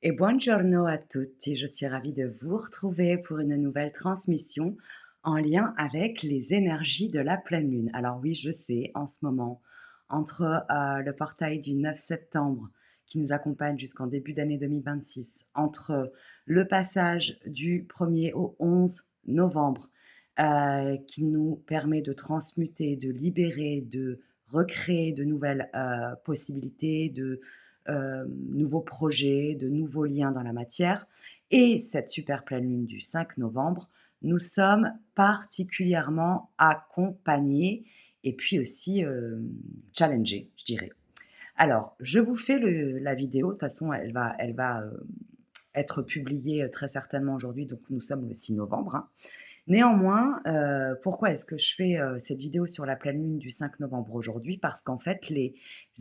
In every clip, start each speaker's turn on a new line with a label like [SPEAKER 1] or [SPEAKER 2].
[SPEAKER 1] Et buongiorno a tutti, je suis ravie de vous retrouver pour une nouvelle transmission en lien avec les énergies de la pleine lune. Alors oui, je sais, en ce moment, entre le portail du 9 septembre qui nous accompagne jusqu'en début d'année 2026, entre le passage du 1er au 11 novembre qui nous permet de transmuter, de libérer, de recréer de nouvelles possibilités, de nouveaux projets, de nouveaux liens dans la matière. Et cette super pleine lune du 5 novembre, nous sommes particulièrement accompagnés et puis aussi challengés, je dirais. Alors, je vous fais la vidéo. De toute façon, elle va être publiée très certainement aujourd'hui. Donc, nous sommes le 6 novembre, hein. Néanmoins, pourquoi est-ce que je fais, cette vidéo sur la pleine lune du 5 novembre aujourd'hui? Parce qu'en fait, les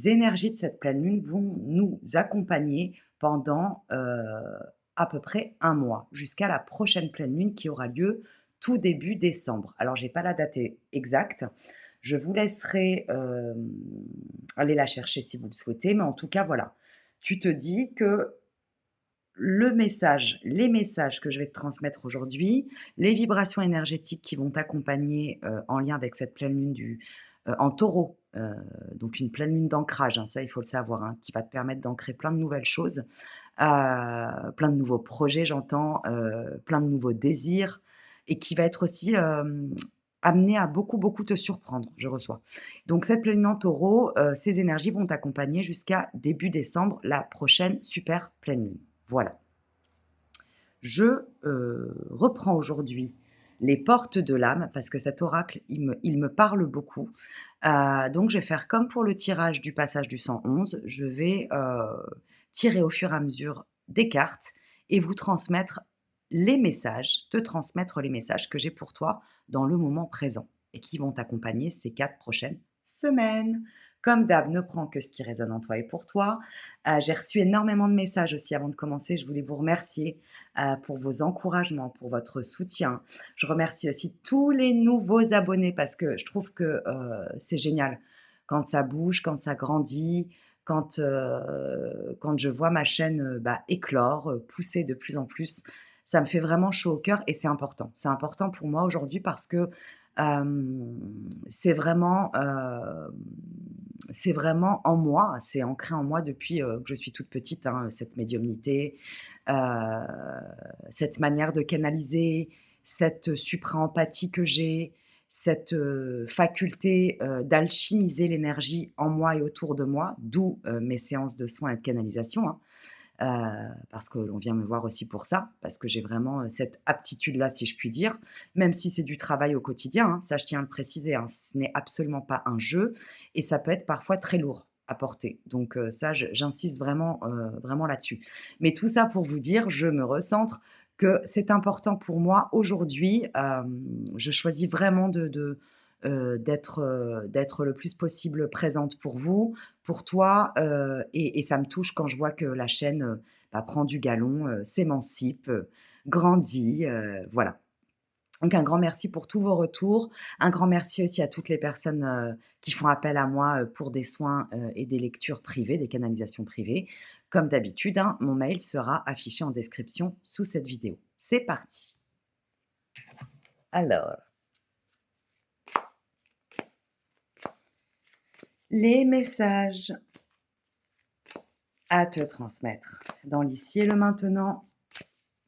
[SPEAKER 1] énergies de cette pleine lune vont nous accompagner pendant, à peu près un mois, jusqu'à la prochaine pleine lune qui aura lieu tout début décembre. Alors j'ai pas la date exacte, je vous laisserai, aller la chercher si vous le souhaitez, mais en tout cas, voilà. Tu te dis que les messages que je vais te transmettre aujourd'hui, les vibrations énergétiques qui vont t'accompagner, en lien avec cette pleine lune en Taureau, donc une pleine lune d'ancrage, hein, ça il faut le savoir, hein, qui va te permettre d'ancrer plein de nouvelles choses, plein de nouveaux projets j'entends, plein de nouveaux désirs et qui va être aussi, amené à beaucoup, beaucoup te surprendre, je reçois. Donc cette pleine lune en Taureau, ces énergies vont t'accompagner jusqu'à début décembre, la prochaine super pleine lune. Voilà. Je, reprends aujourd'hui les portes de l'âme parce que cet oracle, il me parle beaucoup. Donc je vais faire comme pour le tirage du passage du 111, je vais, tirer au fur et à mesure des cartes et vous transmettre te transmettre les messages que j'ai pour toi dans le moment présent et qui vont t'accompagner ces 4 prochaines semaines. Comme d'hab, ne prends que ce qui résonne en toi et pour toi. J'ai reçu énormément de messages aussi avant de commencer. Je voulais vous remercier, pour vos encouragements, pour votre soutien. Je remercie aussi tous les nouveaux abonnés parce que je trouve que, c'est génial quand ça bouge, quand ça grandit, quand je vois ma chaîne, éclore, pousser de plus en plus. Ça me fait vraiment chaud au cœur et c'est important. C'est important pour moi aujourd'hui parce que, c'est vraiment en moi, c'est ancré en moi depuis, que je suis toute petite, hein, cette médiumnité, heu, cette manière de canaliser, cette supra-empathie que j'ai, cette, faculté, d'alchimiser l'énergie en moi et autour de moi, d'où, mes séances de soins et de canalisation, hein. Parce que l'on vient me voir aussi pour ça, parce que j'ai vraiment, cette aptitude-là, si je puis dire, même si c'est du travail au quotidien, hein, ça je tiens à le préciser, hein. Ce n'est absolument pas un jeu et ça peut être parfois très lourd à porter. Donc ça j'insiste vraiment, vraiment là-dessus. Mais tout ça pour vous dire, je me recentre, que c'est important pour moi aujourd'hui, je choisis vraiment d'être le plus possible présente pour vous, pour toi, et ça me touche quand je vois que la chaîne, prend du galon, s'émancipe, grandit, voilà. Donc un grand merci pour tous vos retours. Un grand merci aussi à toutes les personnes, qui font appel à moi, pour des soins, et des lectures privées, des canalisations privées. Comme d'habitude, hein, mon mail sera affiché en description sous cette vidéo. C'est parti. Alors, les messages à te transmettre dans l'ici et le maintenant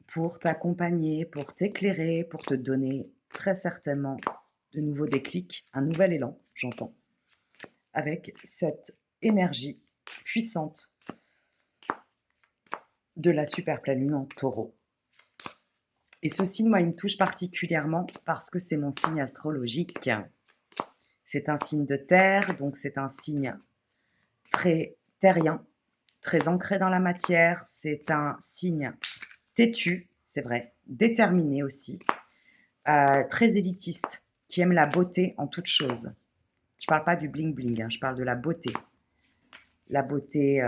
[SPEAKER 1] pour t'accompagner, pour t'éclairer, pour te donner très certainement de nouveaux déclics, un nouvel élan, j'entends, avec cette énergie puissante de la super pleine lune en taureau. Et ce signe, moi, il me touche particulièrement parce que c'est mon signe astrologique. C'est un signe de terre, donc c'est un signe très terrien, très ancré dans la matière. C'est un signe têtu, c'est vrai, déterminé aussi, très élitiste, qui aime la beauté en toute chose. Je ne parle pas du bling bling, hein, je parle de la beauté. La beauté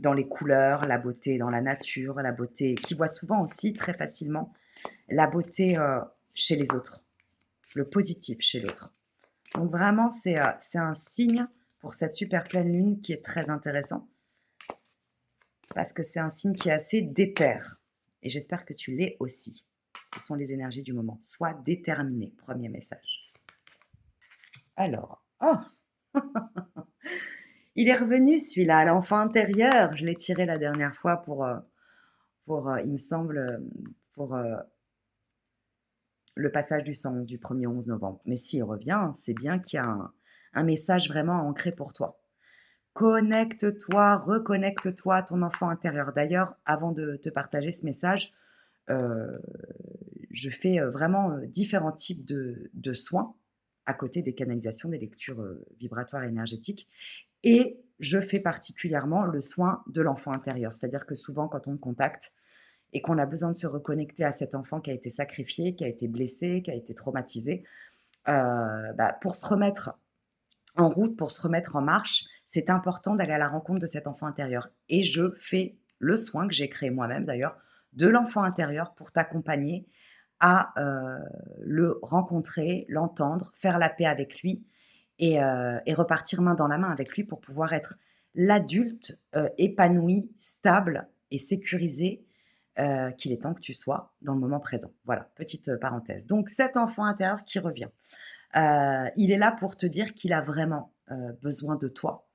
[SPEAKER 1] dans les couleurs, la beauté dans la nature, la beauté qui voit souvent aussi très facilement la beauté chez les autres, le positif chez l'autre. Donc vraiment, c'est un signe pour cette super pleine lune qui est très intéressant. parce que c'est un signe qui est assez déter et j'espère que tu l'es aussi. Ce sont les énergies du moment. Sois déterminé, premier message. Alors, oh, il est revenu celui-là, l'enfant intérieur. Je l'ai tiré la dernière fois pour il me semble, pour le passage du sang du 1er au 11 novembre. Mais s'il revient, c'est bien qu'il y a un message vraiment ancré pour toi. Connecte-toi, reconnecte-toi à ton enfant intérieur. D'ailleurs, avant de te partager ce message, euh, je fais vraiment différents types de soins à côté des canalisations, des lectures vibratoires et énergétiques. Et je fais particulièrement le soin de l'enfant intérieur. C'est-à-dire que souvent, quand on me contacte et qu'on a besoin de se reconnecter à cet enfant qui a été sacrifié, qui a été blessé, qui a été traumatisé, pour se remettre en route, pour se remettre en marche, c'est important d'aller à la rencontre de cet enfant intérieur. Et je fais le soin que j'ai créé moi-même d'ailleurs de l'enfant intérieur pour t'accompagner à le rencontrer, l'entendre, faire la paix avec lui et repartir main dans la main avec lui pour pouvoir être l'adulte épanoui, stable et sécurisé qu'il est temps que tu sois dans le moment présent. Voilà, petite parenthèse. Donc cet enfant intérieur qui revient. Il est là pour te dire qu'il a vraiment besoin de toi.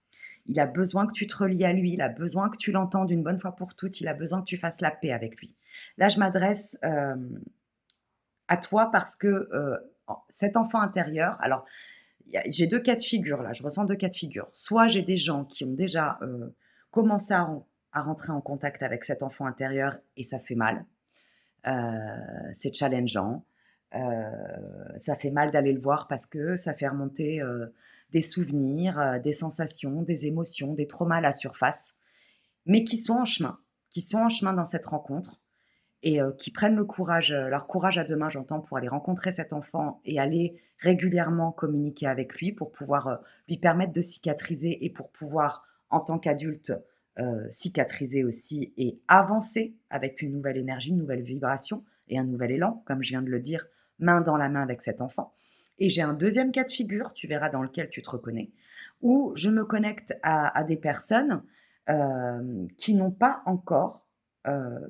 [SPEAKER 1] Il a besoin que tu te relies à lui, il a besoin que tu l'entendes une bonne fois pour toutes, il a besoin que tu fasses la paix avec lui. Là, je m'adresse à toi parce que cet enfant intérieur, alors j'ai deux cas de figure là, je ressens deux cas de figure. Soit j'ai des gens qui ont déjà commencé à rentrer en contact avec cet enfant intérieur et ça fait mal, c'est challengeant. Ça fait mal d'aller le voir parce que ça fait remonter des souvenirs, des sensations, des émotions, des traumas à la surface, mais qui sont en chemin dans cette rencontre et qui prennent le courage, leur courage à deux mains, j'entends, pour aller rencontrer cet enfant et aller régulièrement communiquer avec lui pour pouvoir lui permettre de cicatriser et pour pouvoir, en tant qu'adulte, cicatriser aussi et avancer avec une nouvelle énergie, une nouvelle vibration et un nouvel élan, comme je viens de le dire, main dans la main avec cet enfant. Et j'ai un deuxième cas de figure, tu verras dans lequel tu te reconnais, où je me connecte à des personnes qui n'ont pas encore euh,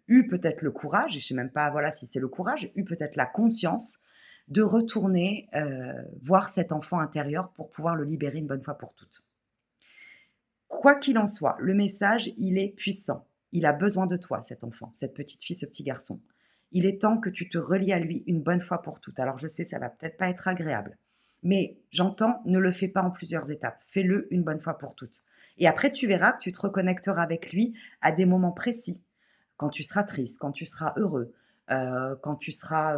[SPEAKER 1] eu peut-être le courage, et je ne sais même pas voilà, si c'est le courage, eu peut-être la conscience de retourner voir cet enfant intérieur pour pouvoir le libérer une bonne fois pour toutes. Quoi qu'il en soit, le message, il est puissant. Il a besoin de toi, cet enfant, cette petite fille, ce petit garçon. Il est temps que tu te relies à lui une bonne fois pour toutes. Alors je sais, ça va peut-être pas être agréable, mais j'entends, ne le fais pas en plusieurs étapes. Fais-le une bonne fois pour toutes. Et après, tu verras que tu te reconnecteras avec lui à des moments précis, quand tu seras triste, quand tu seras heureux, quand tu seras,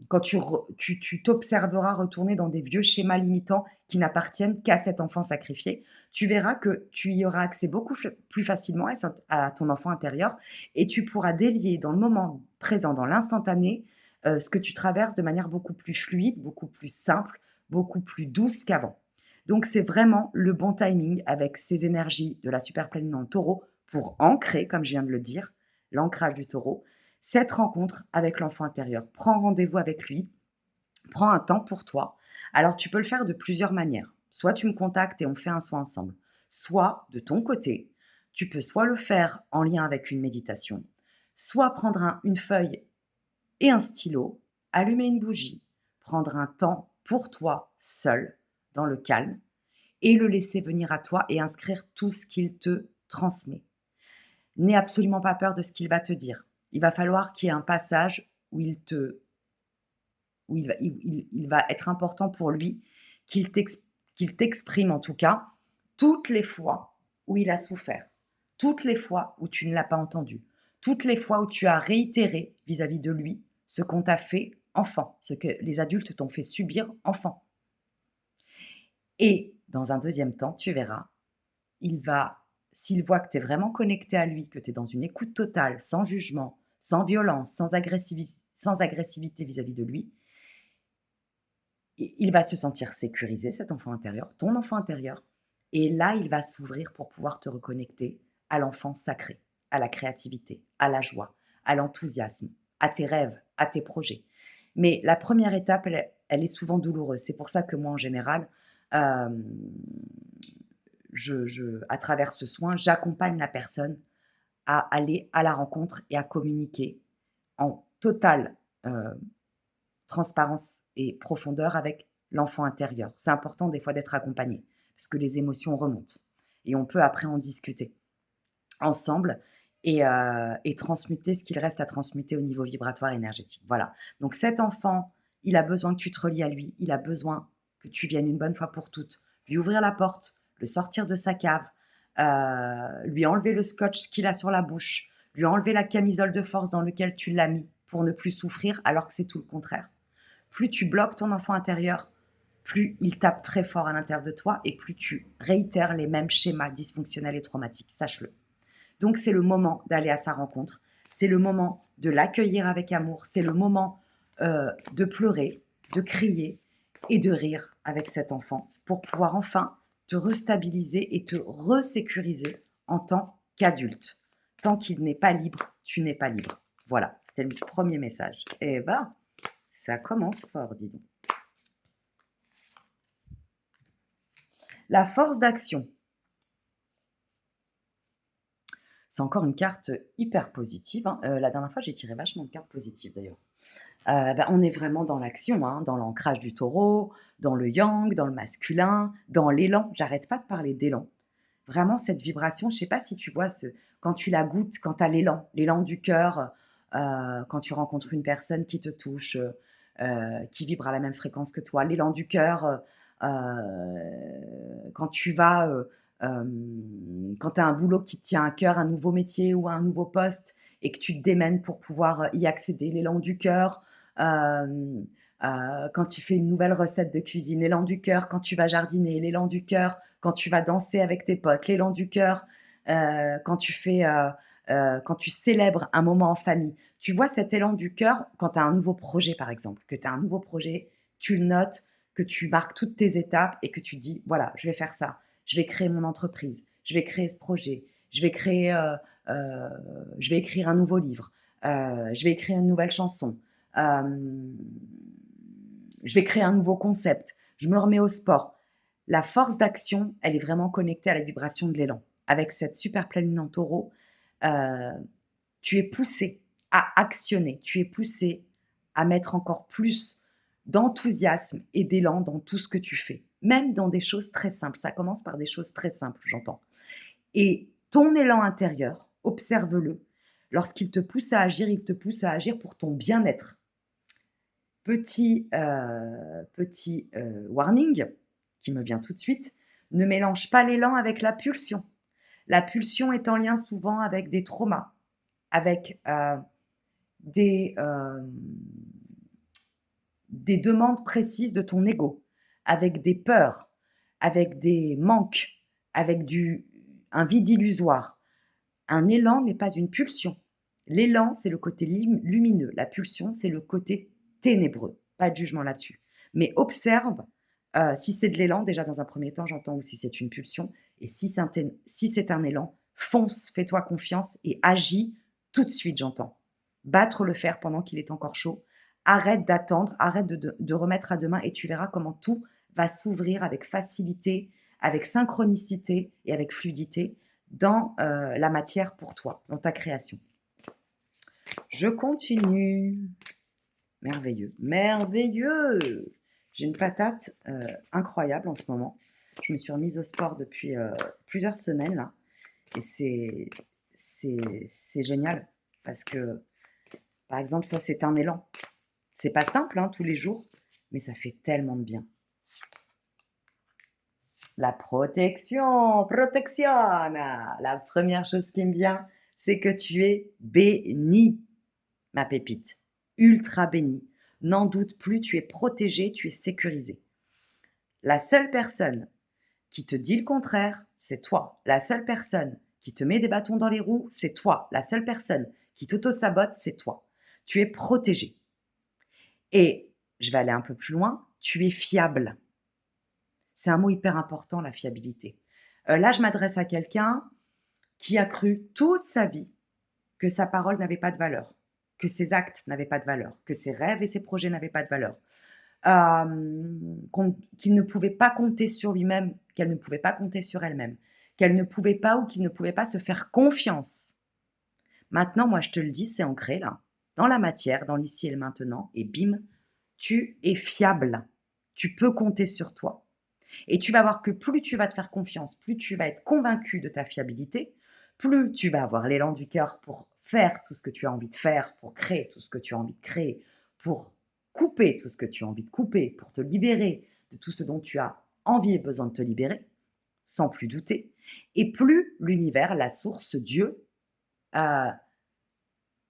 [SPEAKER 1] quand tu t'observeras retourner dans des vieux schémas limitants qui n'appartiennent qu'à cet enfant sacrifié, tu verras que tu y auras accès beaucoup plus facilement à ton enfant intérieur et tu pourras délier dans le moment présent, dans l'instantané, ce que tu traverses de manière beaucoup plus fluide, beaucoup plus simple, beaucoup plus douce qu'avant. Donc c'est vraiment le bon timing avec ces énergies de la super pleine en taureau pour ancrer, comme je viens de le dire, l'ancrage du taureau, cette rencontre avec l'enfant intérieur. Prends rendez-vous avec lui, prends un temps pour toi. Alors tu peux le faire de plusieurs manières. Soit tu me contactes et on fait un soin ensemble. Soit de ton côté, tu peux soit le faire en lien avec une méditation, soit prendre une feuille et un stylo, allumer une bougie, prendre un temps pour toi seul, dans le calme, et le laisser venir à toi et inscrire tout ce qu'il te transmet. N'aie absolument pas peur de ce qu'il va te dire. Il va falloir qu'il y ait un passage où il va être important pour lui qu'il t'exprime en tout cas toutes les fois où il a souffert, toutes les fois où tu ne l'as pas entendu, toutes les fois où tu as réitéré vis-à-vis de lui ce qu'on t'a fait enfant, ce que les adultes t'ont fait subir enfant. Et dans un deuxième temps, tu verras, s'il voit que tu es vraiment connecté à lui, que tu es dans une écoute totale, sans jugement, sans violence, sans agressivité vis-à-vis de lui, il va se sentir sécurisé, cet enfant intérieur, ton enfant intérieur. Et là, il va s'ouvrir pour pouvoir te reconnecter à l'enfant sacré, à la créativité, à la joie, à l'enthousiasme, à tes rêves, à tes projets. Mais la première étape, elle est souvent douloureuse. C'est pour ça que moi, en général, euh, à travers ce soin, j'accompagne la personne à aller à la rencontre et à communiquer en totale, transparence et profondeur avec l'enfant intérieur. C'est important des fois d'être accompagné parce que les émotions remontent et on peut après en discuter ensemble et transmuter ce qu'il reste à transmuter au niveau vibratoire énergétique. Voilà. Donc cet enfant, il a besoin que tu te relies à lui, il a besoin que tu viennes une bonne fois pour toutes, lui ouvrir la porte, le sortir de sa cave, lui enlever le scotch qu'il a sur la bouche, lui enlever la camisole de force dans laquelle tu l'as mis pour ne plus souffrir alors que c'est tout le contraire. Plus tu bloques ton enfant intérieur, plus il tape très fort à l'intérieur de toi et plus tu réitères les mêmes schémas dysfonctionnels et traumatiques, sache-le. Donc c'est le moment d'aller à sa rencontre, c'est le moment de l'accueillir avec amour, c'est le moment de pleurer, de crier et de rire avec cet enfant pour pouvoir enfin te restabiliser et te resécuriser en tant qu'adulte. Tant qu'il n'est pas libre, tu n'es pas libre. Voilà, c'était le premier message. Et ben, ça commence fort, dis donc. La force d'action. C'est encore une carte hyper positive, hein. La dernière fois, j'ai tiré vachement de cartes positives d'ailleurs. On est vraiment dans l'action, hein, dans l'ancrage du taureau, dans le yang, dans le masculin, dans l'élan. J'arrête pas de parler d'élan. Vraiment, cette vibration, je sais pas si tu vois, quand tu la goûtes, quand tu as l'élan du cœur, quand tu rencontres une personne qui te touche, qui vibre à la même fréquence que toi, l'élan du cœur, quand tu vas, quand tu as un boulot qui te tient à cœur, un nouveau métier ou un nouveau poste et que tu te démènes pour pouvoir y accéder, l'élan du cœur. Quand tu fais une nouvelle recette de cuisine, l'élan du cœur. Quand tu vas jardiner, l'élan du cœur. Quand tu vas danser avec tes potes, l'élan du cœur. Quand tu célèbres un moment en famille. Tu vois cet élan du cœur quand tu as un nouveau projet, par exemple, que tu as un nouveau projet, tu le notes, que tu marques toutes tes étapes et que tu dis, voilà, je vais faire ça, je vais créer mon entreprise, je vais créer ce projet, je vais créer, je vais écrire un nouveau livre, je vais écrire une nouvelle chanson, je vais créer un nouveau concept, je me remets au sport. La force d'action, elle est vraiment connectée à la vibration de l'élan. Avec cette super pleine lune en taureau, euh, tu es poussé à actionner, tu es poussé à mettre encore plus d'enthousiasme et d'élan dans tout ce que tu fais, même dans des choses très simples. Ça commence par des choses très simples, j'entends. Et ton élan intérieur, observe-le. Lorsqu'il te pousse à agir, il te pousse à agir pour ton bien-être. Petit warning qui me vient tout de suite, ne mélange pas l'élan avec la pulsion. La pulsion est en lien souvent avec des traumas, avec des, euh, des demandes précises de ton ego, avec des peurs, avec des manques, avec un vide illusoire. Un élan n'est pas une pulsion. L'élan, c'est le côté lumineux. La pulsion, c'est le côté ténébreux. Pas de jugement là-dessus. Mais observe si c'est de l'élan, déjà dans un premier temps, j'entends, ou si c'est une pulsion. Et si c'est un élan, fonce, fais-toi confiance et agis tout de suite, j'entends. Battre le fer pendant qu'il est encore chaud. Arrête d'attendre, arrête de remettre à demain et tu verras comment tout va s'ouvrir avec facilité, avec synchronicité et avec fluidité dans la matière pour toi, dans ta création. Je continue. Merveilleux, merveilleux. J'ai une patate incroyable en ce moment. Je me suis remise au sport depuis plusieurs semaines là. Et c'est génial parce que, par exemple, ça c'est un élan. C'est pas simple hein, tous les jours, mais ça fait tellement de bien. La protection, protection. La première chose qui me vient, c'est que tu es bénie, ma pépite. Ultra bénie. N'en doute plus, tu es protégée, tu es sécurisée. La seule personne qui te dit le contraire, c'est toi. La seule personne qui te met des bâtons dans les roues, c'est toi. La seule personne qui t'auto-sabote, c'est toi. Tu es protégée. Et je vais aller un peu plus loin, tu es fiable. C'est un mot hyper important, la fiabilité. Là, je m'adresse à quelqu'un qui a cru toute sa vie que sa parole n'avait pas de valeur, que ses actes n'avaient pas de valeur, que ses rêves et ses projets n'avaient pas de valeur. qu'il ne pouvait pas compter sur lui-même, qu'elle ne pouvait pas compter sur elle-même, qu'elle ne pouvait pas ou qu'il ne pouvait pas se faire confiance. Maintenant, moi, je te le dis, c'est ancré là, dans la matière, dans l'ici et le maintenant, et bim, tu es fiable. Tu peux compter sur toi. Et tu vas voir que plus tu vas te faire confiance, plus tu vas être convaincu de ta fiabilité, plus tu vas avoir l'élan du cœur pour faire tout ce que tu as envie de faire, pour créer tout ce que tu as envie de créer, pour couper tout ce que tu as envie de couper, pour te libérer de tout ce dont tu as envie et besoin de te libérer, sans plus douter. Et plus l'univers, la source, Dieu, euh,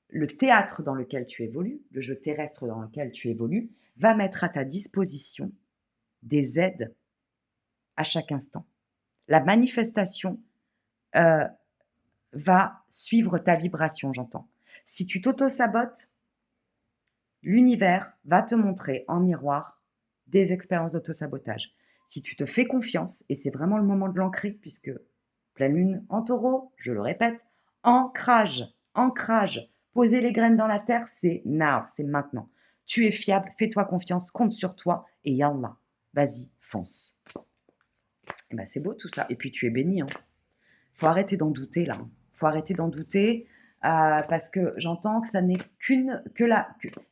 [SPEAKER 1] le théâtre dans lequel tu évolues, le jeu terrestre dans lequel tu évolues, va mettre à ta disposition des aides à chaque instant. La manifestation euh, va suivre ta vibration, j'entends. Si tu t'auto-sabotes, l'univers va te montrer en miroir des expériences d'auto-sabotage. Si tu te fais confiance, et c'est vraiment le moment de l'ancrer, puisque pleine lune en taureau, je le répète, ancrage, ancrage, poser les graines dans la terre, c'est now, c'est maintenant. Tu es fiable, fais-toi confiance, compte sur toi, et yallah, vas-y, fonce. Et ben c'est beau tout ça, et puis tu es béni, hein. Faut arrêter d'en douter là. Faut arrêter d'en douter parce que j'entends que ça n'est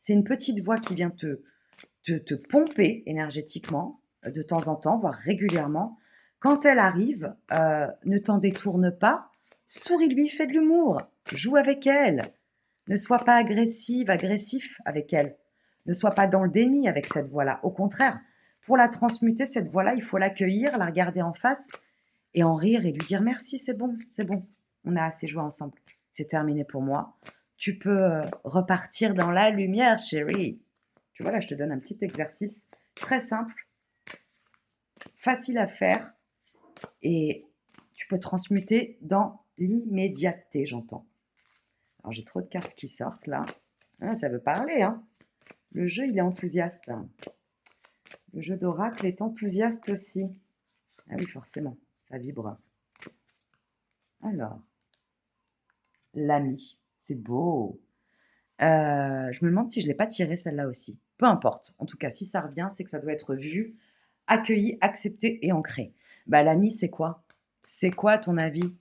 [SPEAKER 1] c'est une petite voix qui vient te pomper énergétiquement de temps en temps, voire régulièrement. Quand elle arrive, ne t'en détourne pas, souris-lui, fais de l'humour, joue avec elle. Ne sois pas agressif avec elle. Ne sois pas dans le déni avec cette voix-là. Au contraire, pour la transmuter, cette voix-là, il faut l'accueillir, la regarder en face et en rire et lui dire merci, c'est bon, on a assez joué ensemble, c'est terminé pour moi. Tu peux repartir dans la lumière, chérie. Tu vois, là, je te donne un petit exercice très simple, facile à faire et tu peux transmuter dans l'immédiateté, j'entends. Alors, j'ai trop de cartes qui sortent là. Ah, ça veut parler, hein. Le jeu, il est enthousiaste, hein. Le jeu d'oracle est enthousiaste aussi. Ah oui, forcément, ça vibre. Alors, l'ami, c'est beau. Je me demande si je ne l'ai pas tirée celle-là aussi. Peu importe. En tout cas, si ça revient, c'est que ça doit être vu, accueilli, accepté et ancré. Bah, l'ami, c'est quoi? C'est quoi à ton avis,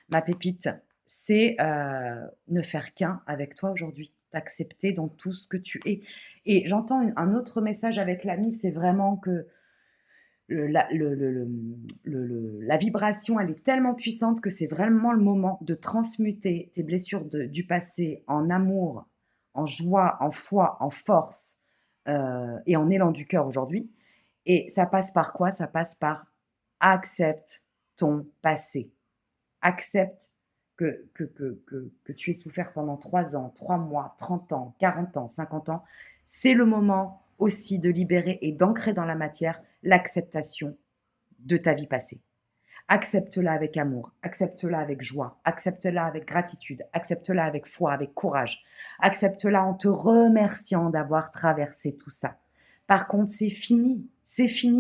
[SPEAKER 1] ma pépite? C'est ne faire qu'un avec toi aujourd'hui, t'accepter dans tout ce que tu es. Et j'entends un autre message avec l'ami, c'est vraiment que la vibration, elle est tellement puissante que c'est vraiment le moment de transmuter tes blessures du passé en amour, en joie, en foi, en force et en élan du cœur aujourd'hui. Et ça passe par quoi? Ça passe par accepte ton passé. Accepte que tu aies souffert pendant 3 ans, 3 mois, 30 ans, 40 ans, 50 ans. C'est le moment aussi de libérer et d'ancrer dans la matière l'acceptation de ta vie passée. Accepte-la avec amour, accepte-la avec joie, accepte-la avec gratitude, accepte-la avec foi, avec courage, accepte-la en te remerciant d'avoir traversé tout ça. Par contre, c'est fini,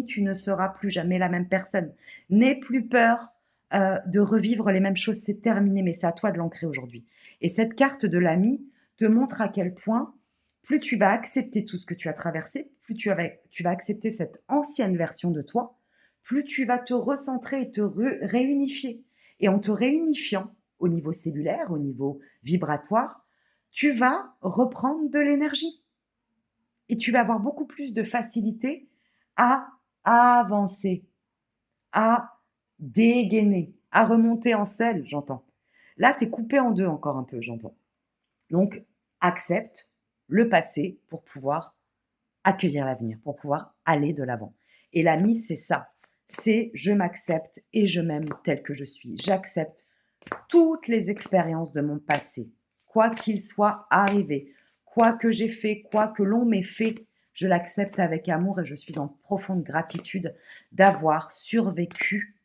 [SPEAKER 1] tu ne seras plus jamais la même personne. N'aie plus peur de revivre les mêmes choses, c'est terminé, mais c'est à toi de l'ancrer aujourd'hui. Et cette carte de l'ami te montre à quel point plus tu vas accepter tout ce que tu as traversé, plus tu vas accepter cette ancienne version de toi, plus tu vas te recentrer et te réunifier. Et en te réunifiant au niveau cellulaire, au niveau vibratoire, tu vas reprendre de l'énergie. Et tu vas avoir beaucoup plus de facilité à avancer, à dégainer, à remonter en selle, j'entends. Là, tu es coupé en deux encore un peu, j'entends. Donc, accepte le passé pour pouvoir accueillir l'avenir, pour pouvoir aller de l'avant. Et l'ami, c'est ça. C'est je m'accepte et je m'aime tel que je suis. J'accepte toutes les expériences de mon passé, quoi qu'il soit arrivé, quoi que j'ai fait, quoi que l'on m'ait fait, je l'accepte avec amour et je suis en profonde gratitude d'avoir survécu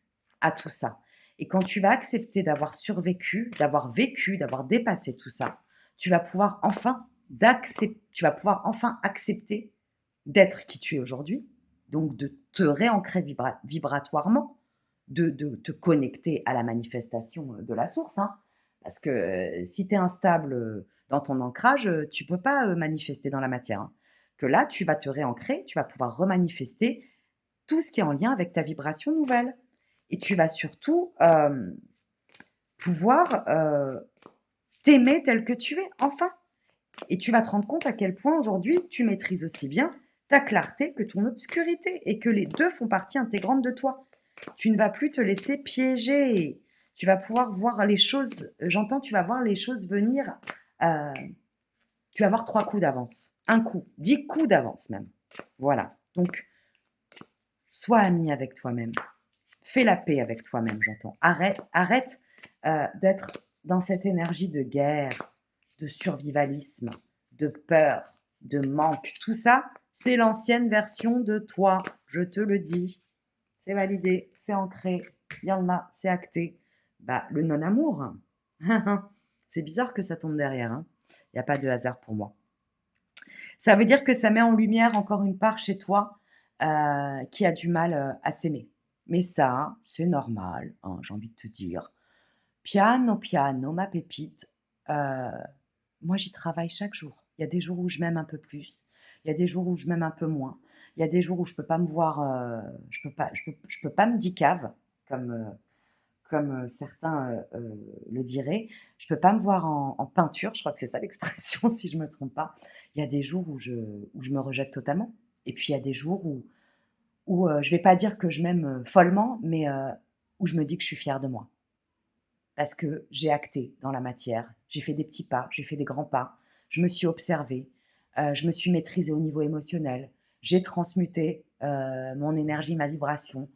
[SPEAKER 1] à tout ça. Et quand tu vas accepter d'avoir survécu, d'avoir vécu, d'avoir dépassé tout ça, tu vas pouvoir enfin accepter d'être qui tu es aujourd'hui, donc de te réancrer vibratoirement, de te connecter à la manifestation de la source. Hein. Parce que si tu es instable dans ton ancrage, tu ne peux pas manifester dans la matière. Hein. que là, tu vas te réancrer, tu vas pouvoir remanifester tout ce qui est en lien avec ta vibration nouvelle et tu vas surtout, pouvoir, t'aimer tel que tu es, enfin. Et tu vas te rendre compte à quel point aujourd'hui tu maîtrises aussi bien ta clarté que ton obscurité et que les 2 font partie intégrante de toi. Tu ne vas plus te laisser piéger. Tu vas pouvoir voir les choses, j'entends, tu vas voir les choses venir, heu, tu vas avoir 3 coups d'avance, 1 coup, 10 coups d'avance même. Voilà, donc sois ami avec toi-même. Fais la paix avec toi-même, j'entends. Arrête, d'être dans cette énergie de guerre, de survivalisme, de peur, de manque. Tout ça, c'est l'ancienne version de toi, je te le dis. C'est validé, c'est ancré, il y en a, c'est acté. Bah, le non-amour, c'est bizarre que ça tombe derrière, hein. Il y a pas de hasard pour moi. Ça veut dire que ça met en lumière encore une part chez toi, qui a du mal, à s'aimer. Mais ça, c'est normal, hein, j'ai envie de te dire. Piano, piano, ma pépite, heu, moi j'y travaille chaque jour. Il y a des jours où je m'aime un peu plus, il y a des jours où je m'aime un peu moins. Il y a des jours où je peux pas me voir, je peux pas me dire comme, certains, le diraient. Je peux pas me voir en peinture, je crois que c'est ça l'expression si je me trompe pas. Il y a des jours où je me rejette totalement et puis il y a des jours où je vais pas dire que je m'aime, follement, mais où je me dis que je suis fière de moi. Parce que j'ai acté dans la matière, j'ai fait des petits pas, j'ai fait des grands pas, je me suis observée, je me suis maîtrisée au niveau émotionnel, j'ai transmuté, mon énergie, ma vibration,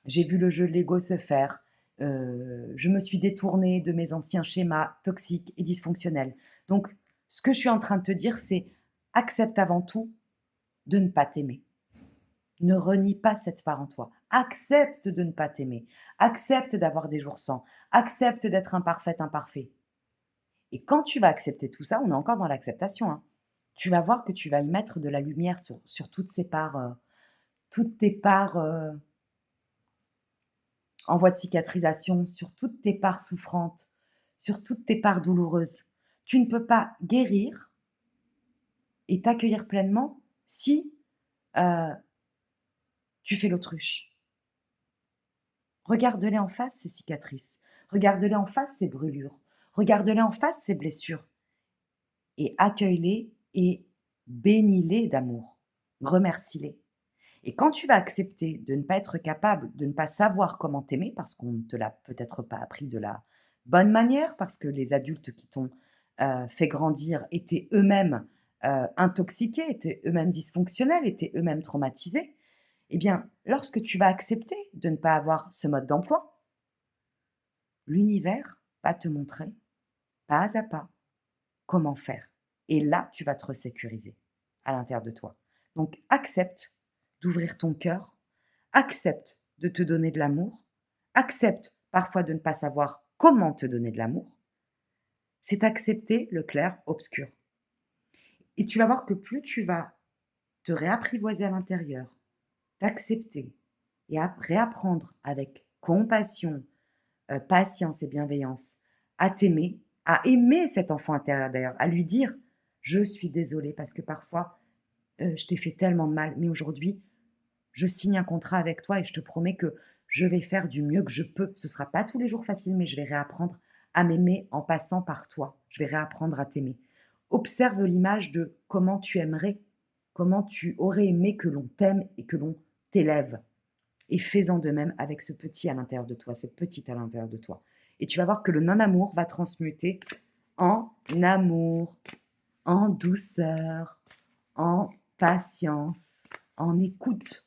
[SPEAKER 1] j'ai vu le jeu de l'ego se faire, je me suis détournée de mes anciens schémas toxiques et dysfonctionnels. Donc ce que je suis en train de te dire, c'est accepte avant tout de ne pas t'aimer. Ne renie pas cette part en toi. Accepte de ne pas t'aimer. Accepte d'avoir des jours sans. Accepte d'être imparfaite, imparfait. Et quand tu vas accepter tout ça, on est encore dans l'acceptation, hein, tu vas voir que tu vas y mettre de la lumière sur toutes ces parts, toutes tes parts, en voie de cicatrisation, sur toutes tes parts souffrantes, sur toutes tes parts douloureuses. Tu ne peux pas guérir et t'accueillir pleinement si, heu, tu fais l'autruche. Regarde-les en face, ces cicatrices. Regarde-les en face, ces brûlures. Regarde-les en face, ces blessures. Et accueille-les et bénis-les d'amour. Remercie-les. Et quand tu vas accepter de ne pas être capable, de ne pas savoir comment t'aimer, parce qu'on ne te l'a peut-être pas appris de la bonne manière, parce que les adultes qui t'ont fait grandir étaient eux-mêmes intoxiqués, étaient eux-mêmes dysfonctionnels, étaient eux-mêmes traumatisés, eh bien, lorsque tu vas accepter de ne pas avoir ce mode d'emploi, l'univers va te montrer, pas à pas, comment faire. Et là, tu vas te resécuriser à l'intérieur de toi. Donc, accepte d'ouvrir ton cœur, accepte de te donner de l'amour, accepte parfois de ne pas savoir comment te donner de l'amour. C'est accepter le clair-obscur. Et tu vas voir que plus tu vas te réapprivoiser à l'intérieur, t'accepter et réapprendre avec compassion, patience et bienveillance, à t'aimer, à aimer cet enfant intérieur d'ailleurs, à lui dire: «Je suis désolée parce que parfois, je t'ai fait tellement de mal, mais aujourd'hui, je signe un contrat avec toi et je te promets que je vais faire du mieux que je peux. Ce sera pas tous les jours facile, mais je vais réapprendre à m'aimer en passant par toi. Je vais réapprendre à t'aimer». Observe l'image de comment tu aimerais, comment tu aurais aimé que l'on t'aime et que l'on t'élève. Et fais-en de même avec ce petit à l'intérieur de toi, cette petite à l'intérieur de toi. Et tu vas voir que le non-amour va transmuter en amour, en douceur, en patience, en écoute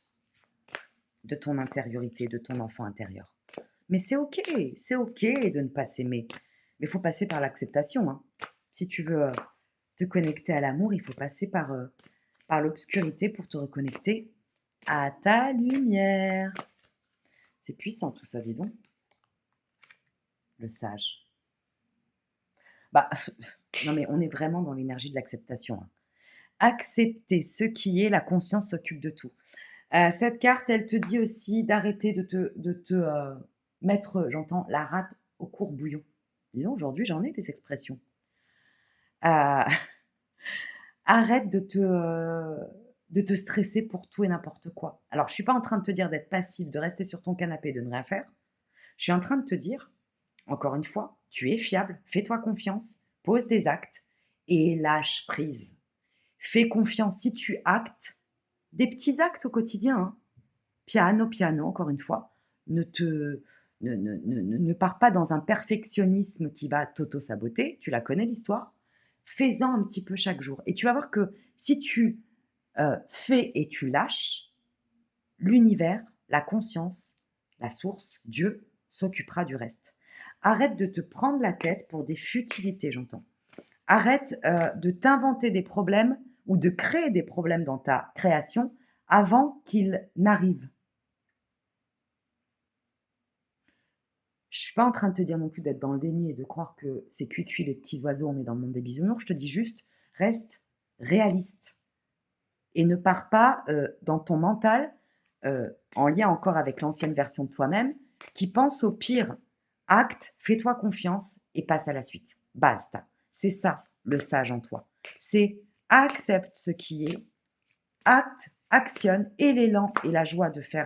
[SPEAKER 1] de ton intériorité, de ton enfant intérieur. Mais c'est OK de ne pas s'aimer. Mais il faut passer par l'acceptation, hein. Si tu veux te connecter à l'amour, il faut passer par l'obscurité pour te reconnecter à ta lumière. C'est puissant tout ça, dis donc, le sage. Bah, non mais on est vraiment dans l'énergie de l'acceptation, hein. Accepter ce qui est, la conscience s'occupe de tout. Cette carte, elle te dit aussi d'arrêter de te mettre, j'entends, la rate au courbouillon. Dis donc, aujourd'hui, j'en ai des expressions. Heu, arrête de te, de te stresser pour tout et n'importe quoi. Alors, je suis pas en train de te dire d'être passif, de rester sur ton canapé, de ne rien faire. Je suis en train de te dire, encore une fois, tu es fiable, fais-toi confiance, pose des actes et lâche prise. Fais confiance si tu actes des petits actes au quotidien, hein. Piano, piano, encore une fois, ne te ne pars pas dans un perfectionnisme qui va t'auto-saboter, tu la connais l'histoire. Fais-en un petit peu chaque jour et tu vas voir que si tu, fais et tu lâches, l'univers, la conscience, la source, Dieu s'occupera du reste. Arrête de te prendre la tête pour des futilités, j'entends. Arrête, de t'inventer des problèmes ou de créer des problèmes dans ta création avant qu'ils n'arrivent. Je suis pas en train de te dire non plus d'être dans le déni et de croire que c'est cuit-cuit les petits oiseaux, on est dans le monde des bisounours. Je te dis juste, reste réaliste et ne pars pas dans ton mental, en lien encore avec l'ancienne version de toi-même, qui pense au pire. Acte, fais-toi confiance et passe à la suite. Basta. C'est ça le sage en toi. C'est accepte ce qui est, acte, actionne et l'élan et la joie de faire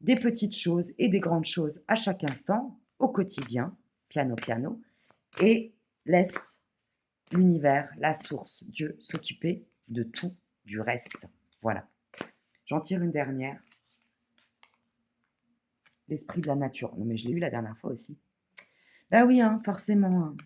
[SPEAKER 1] des petites choses et des grandes choses à chaque instant, au quotidien, piano piano, et laisse l'univers, la source, Dieu s'occuper de tout du reste. Voilà. J'en tire une dernière. L'esprit de la nature. Non mais je l'ai eu la dernière fois aussi. Ben oui, hein, forcément. Hein.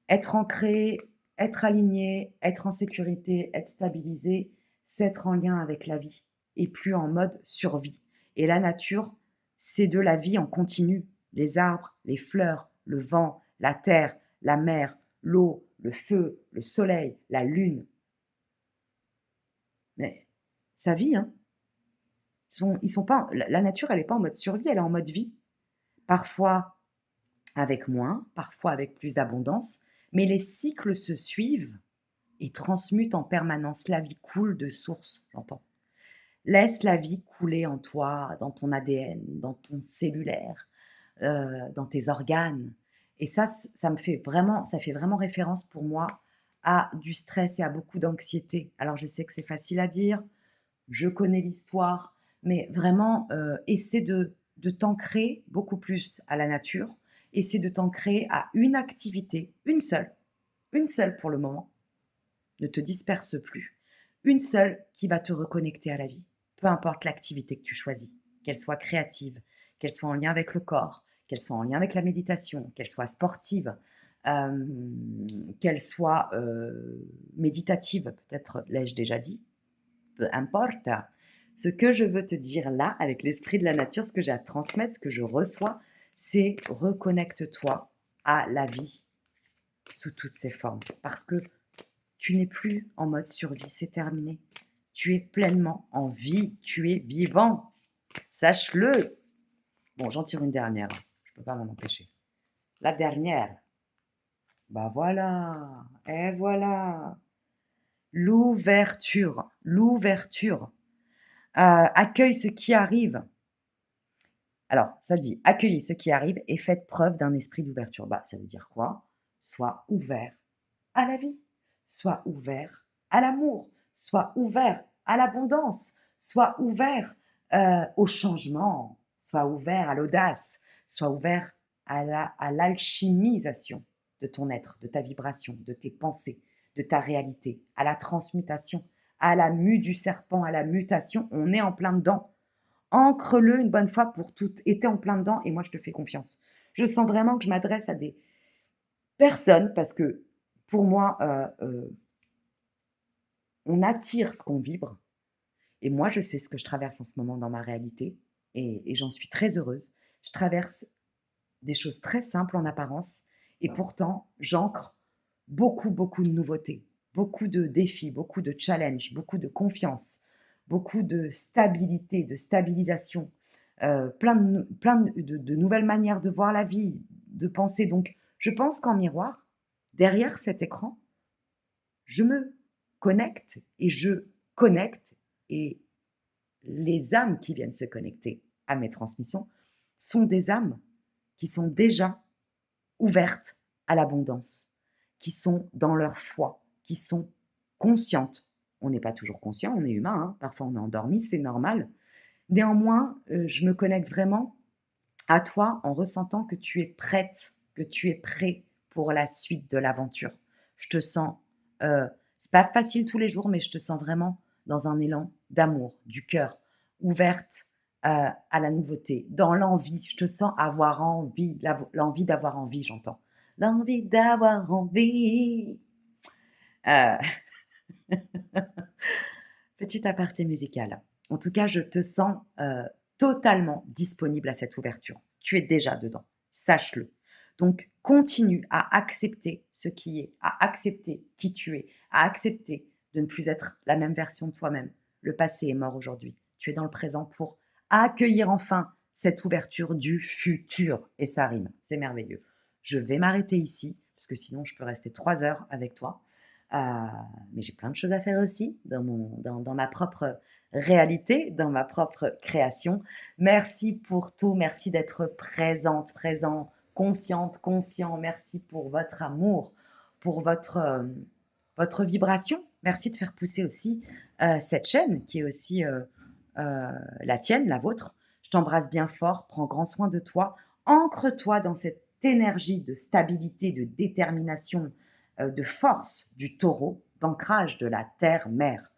[SPEAKER 1] Être ancré, être aligné, être en sécurité, être stabilisé, c'est être en lien avec la vie et plus en mode survie. Et la nature, c'est de la vie en continu. Les arbres, les fleurs, le vent, la terre, la mer, l'eau, le feu, le soleil, la lune. Mais ça vit, hein. Ils sont pas, la nature, elle n'est pas en mode survie, elle est en mode vie. Parfois avec moins, parfois avec plus d'abondance, mais les cycles se suivent et transmutent en permanence. La vie coule de source, j'entends. Laisse la vie couler en toi, dans ton ADN, dans ton cellulaire, dans tes organes. Et ça me fait vraiment, ça fait vraiment référence pour moi à du stress et à beaucoup d'anxiété. Alors je sais que c'est facile à dire, je connais l'histoire, mais vraiment, essaie de t'ancrer beaucoup plus à la nature. Essaie de t'ancrer à une activité, une seule pour le moment. Ne te disperse plus. Une seule qui va te reconnecter à la vie. Peu importe l'activité que tu choisis, qu'elle soit créative, qu'elle soit en lien avec le corps, qu'elle soit en lien avec la méditation, qu'elle soit sportive, euh, qu'elle soit méditative, peut-être l'ai-je déjà dit, peu importe. Ce que je veux te dire là, avec l'esprit de la nature, ce que j'ai à transmettre, ce que je reçois, c'est reconnecte-toi à la vie sous toutes ses formes. Parce que tu n'es plus en mode survie, c'est terminé. Tu es pleinement en vie, tu es vivant. Sache-le. Bon, j'en tire une dernière. Je ne peux pas m'en empêcher. La dernière. Bah voilà. Et voilà. L'ouverture. L'ouverture. Accueille ce qui arrive. Alors, ça dit, accueillez ce qui arrive et faites preuve d'un esprit d'ouverture. Bah, ça veut dire quoi? Sois ouvert à la vie, sois ouvert à l'amour, sois ouvert à l'abondance, sois ouvert au changement, sois ouvert à l'audace, sois ouvert à l'alchimisation de ton être, de ta vibration, de tes pensées, de ta réalité, à la transmutation, à la mue du serpent, à la mutation. On est en plein dedans. Ancre-le une bonne fois pour toutes. Et t'es en plein dedans et moi je te fais confiance. Je sens vraiment que je m'adresse à des personnes parce que pour moi, on attire ce qu'on vibre. Et moi, je sais ce que je traverse en ce moment dans ma réalité et j'en suis très heureuse. Je traverse des choses très simples en apparence et pourtant, j'ancre beaucoup, beaucoup de nouveautés, beaucoup de défis, beaucoup de challenges, beaucoup de confiance, beaucoup de stabilité, de stabilisation, plein de nouvelles manières de voir la vie, de penser. Donc, je pense qu'en miroir, derrière cet écran, je me connecte et je connecte et les âmes qui viennent se connecter à mes transmissions sont des âmes qui sont déjà ouvertes à l'abondance, qui sont dans leur foi, qui sont conscientes. On n'est pas toujours conscient, on est humain, hein, parfois on est endormi, c'est normal. Néanmoins, je me connecte vraiment à toi en ressentant que tu es prête, que tu es prêt pour la suite de l'aventure. Je te sens, c'est pas facile tous les jours, mais je te sens vraiment dans un élan d'amour, du cœur, ouverte, à la nouveauté, dans l'envie. Je te sens avoir envie, l'envie d'avoir envie, j'entends. L'envie d'avoir envie. Heu, Petit aparté musical. En tout cas, je te sens, totalement disponible à cette ouverture. Tu es déjà dedans, sache-le. Donc continue à accepter ce qui est, à accepter qui tu es, à accepter de ne plus être la même version de toi-même. Le passé est mort aujourd'hui. Tu es dans le présent pour accueillir enfin cette ouverture du futur et ça rime, c'est merveilleux. Je vais m'arrêter ici parce que sinon je peux rester 3 heures avec toi. Heu, mais j'ai plein de choses à faire aussi dans ma propre réalité, dans ma propre création. Merci pour tout, merci d'être présente, présent, consciente, conscient. Merci pour votre amour, pour votre vibration. Merci de faire pousser aussi, cette chaîne qui est aussi, la tienne, la vôtre. Je t'embrasse bien fort, prends grand soin de toi, ancre-toi dans cette énergie de stabilité, de détermination, de force du taureau, d'ancrage de la terre-mère.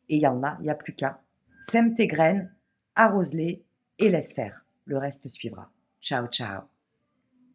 [SPEAKER 1] Et yallah, il n'y a plus qu'à. Sème tes graines, arrose-les et laisse faire. Le reste suivra. Ciao, ciao.